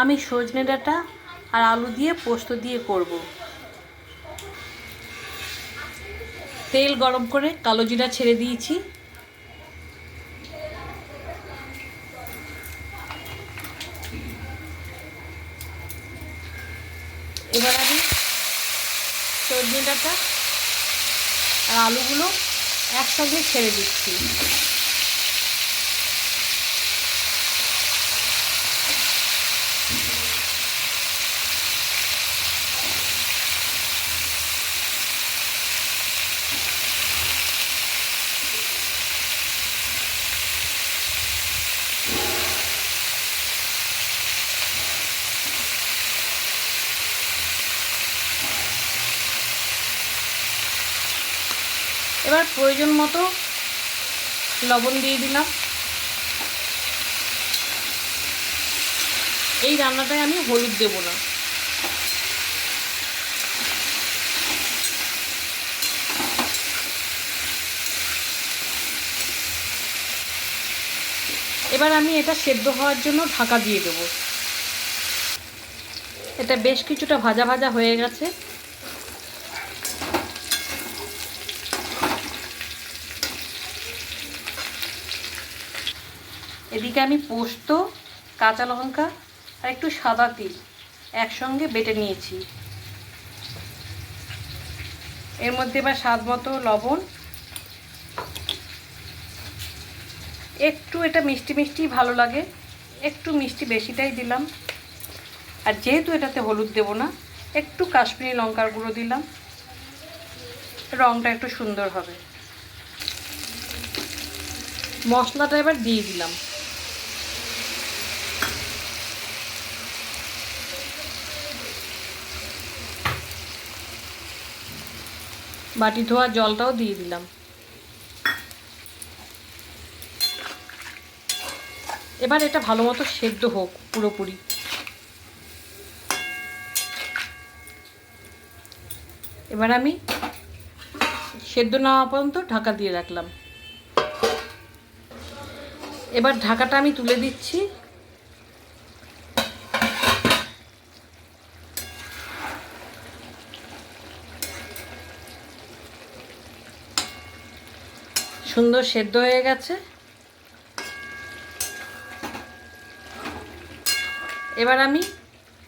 আমি সজনে ডাঁটা আর আলু দিয়ে পোস্ত দিয়ে করব। তেল গরম করে কালো জিরা ছেড়ে দিয়েছি। এবার আমি সজনে ডাঁটা আর আলুগুলো একসঙ্গে ছেড়ে দিচ্ছি। এবার প্রয়োজন মতো লবণ দিয়ে দিলাম। এই রান্নাটায় আমি হলুদ দেব না। এবার আমি এটা সেদ্ধ হওয়ার জন্য ঢাকা দিয়ে দেব। এটা বেশ কিছুটা ভাজা ভাজা হয়ে গেছে। এদিকে আমি পোস্ত, কাঁচা লঙ্কা আর একটু সাদা তিল একসঙ্গে বেটে নিয়েছি। এর মধ্যে এবার স্বাদ মতো লবণ, একটু এটা মিষ্টি মিষ্টি ভালো লাগে, একটু মিষ্টি বেশিটাই দিলাম। আর যেহেতু এটাতে হলুদ দেব না, একটু কাশ্মীরি লঙ্কার গুঁড়ো দিলাম, রঙটা একটু সুন্দর হবে। মশলাটা এবার দিয়ে দিলাম। বাটি ধোয়া জলটাও দিয়ে দিলাম। এবার এটা ভালো মতো সেদ্ধ হোক পুরোপুরি। এবার আমি সেদ্ধ না হওয়া পর্যন্ত ঢাকা দিয়ে রাখলাম। এবার ঢাকাটা আমি তুলে দিচ্ছি। সুন্দর সেদ্ধ হয়ে গেছে। এবার আমি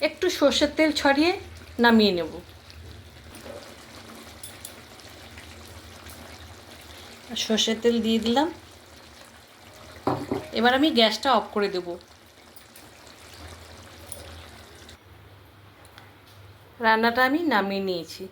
একটু সর্ষের তেল ছড়িয়ে নামিয়ে নেব। সর্ষের তেল দিয়ে দিলাম। এবার আমি গ্যাসটা অফ করে দেব। রান্নাটা আমি নামিয়ে নিয়েছি।